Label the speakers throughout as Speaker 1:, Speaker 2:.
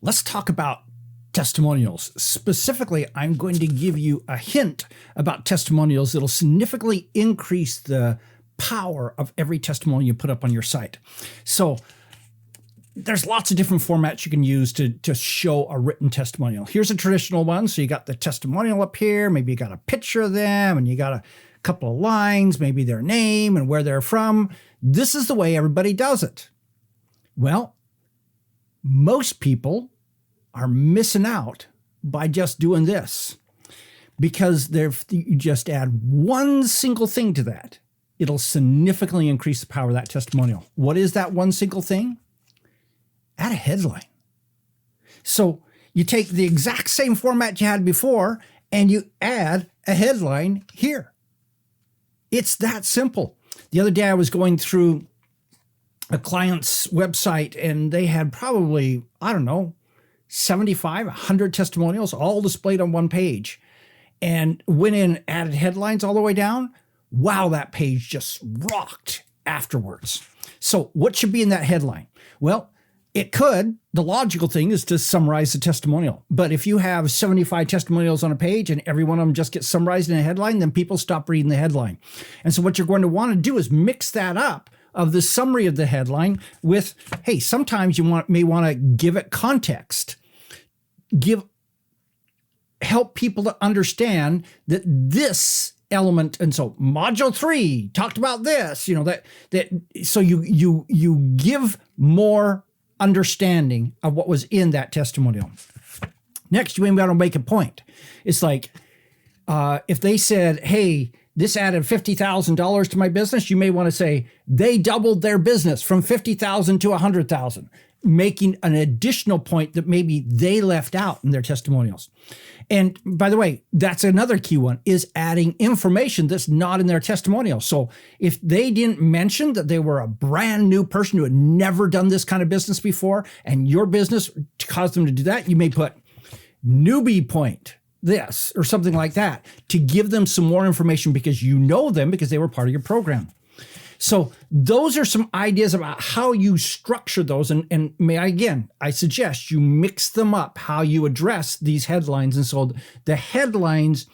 Speaker 1: Let's talk about testimonials. Specifically, I'm going to give you a hint about testimonials that'll significantly increase the power of every testimonial you put up on your site. So there's lots of different formats you can use to show a written testimonial. Here's a traditional one. So you got the testimonial up here. Maybe you got a picture of them and you got a couple of lines, maybe their name and where they're from. This is the way everybody does it. Well, most people are missing out by just doing this, because you just add one single thing to that. It'll significantly increase the power of that testimonial. What is that one single thing? Add a headline. So you take the exact same format you had before and you add a headline here. It's that simple. The other day I was going through a client's website and they had probably, 75, 100 testimonials all displayed on one page, and went in, added headlines all the way down. Wow, that page just rocked afterwards. So what should be in that headline? Well, the logical thing is to summarize the testimonial. But if you have 75 testimonials on a page and every one of them just gets summarized in a headline, then people stop reading the headline. And so what you're going to want to do is mix that up of the summary of the headline with, hey, sometimes you may want to give it context. Help people to understand that this element, and so module 3 talked about this, so you give more understanding of what was in that testimonial. Next, you may want to make a point. It's like, if they said, hey, this added $50,000 to my business, you may want to say they doubled their business from 50,000 to 100,000, making an additional point that maybe they left out in their testimonials. And by the way, that's another key one, is adding information that's not in their testimonial. So if they didn't mention that they were a brand new person who had never done this kind of business before, and your business caused them to do that, you may put newbie point this or something like that to give them some more information, because you know them because they were part of your program. So those are some ideas about how you structure those. And I suggest you mix them up, how you address these headlines. And so the headlines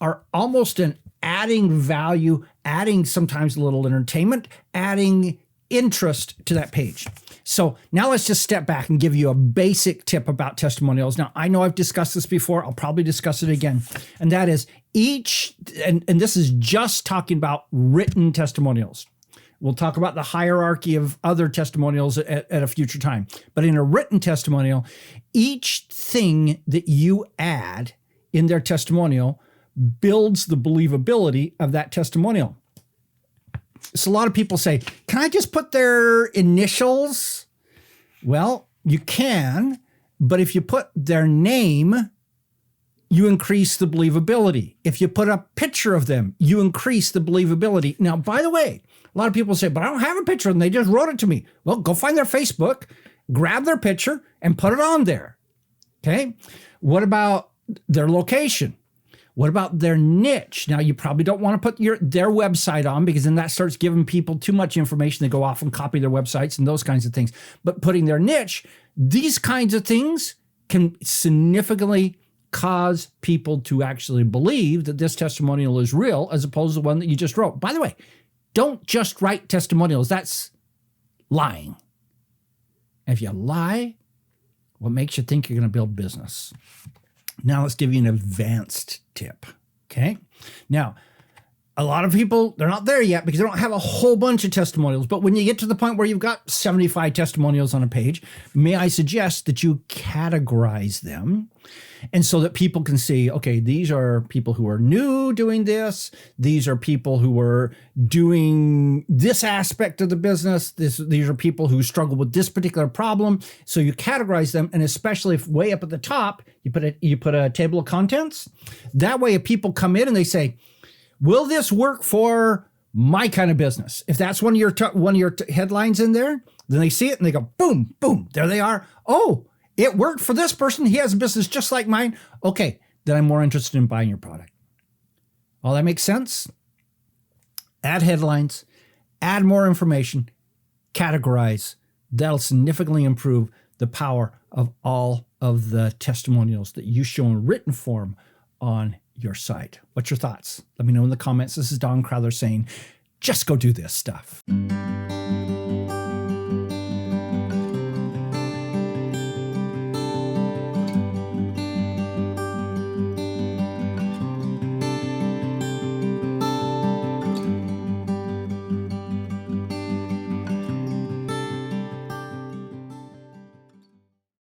Speaker 1: are almost an adding value, adding sometimes a little entertainment, adding interest to that page. So now let's just step back and give you a basic tip about testimonials. Now, I know I've discussed this before. I'll probably discuss it again. And that is and this is just talking about written testimonials. We'll talk about the hierarchy of other testimonials at a future time. But in a written testimonial, each thing that you add in their testimonial builds the believability of that testimonial. So a lot of people say, can I just put their initials? Well, you can, but if you put their name, you increase the believability. If you put a picture of them, you increase the believability. Now, by the way, a lot of people say, but I don't have a picture of them. They just wrote it to me. Well, go find their Facebook, grab their picture, and put it on there. Okay? What about their location? What about their niche? Now, you probably don't want to put their website on, because then that starts giving people too much information. They go off and copy their websites and those kinds of things. But putting their niche, these kinds of things can significantly cause people to actually believe that this testimonial is real, as opposed to the one that you just wrote. By the way, don't just write testimonials. That's lying. And if you lie, what makes you think you're going to build business? Now let's give you an advanced tip, okay? Now, a lot of people, they're not there yet because they don't have a whole bunch of testimonials. But when you get to the point where you've got 75 testimonials on a page, may I suggest that you categorize them, and so that people can see, okay, these are people who are new doing this. These are people who are doing this aspect of the business. These are people who struggle with this particular problem. So you categorize them, and especially if way up at the top, you put a table of contents. That way, if people come in and they say, will this work for my kind of business? If that's one of your headlines in there, then they see it and they go, boom, boom, there they are. Oh, it worked for this person. He has a business just like mine. Okay, then I'm more interested in buying your product. All that makes sense? Add headlines, add more information, categorize. That'll significantly improve the the power of all of the testimonials that you show in written form on your site. What's your thoughts? Let me know in the comments. This is Don Crowther saying, just go do this stuff.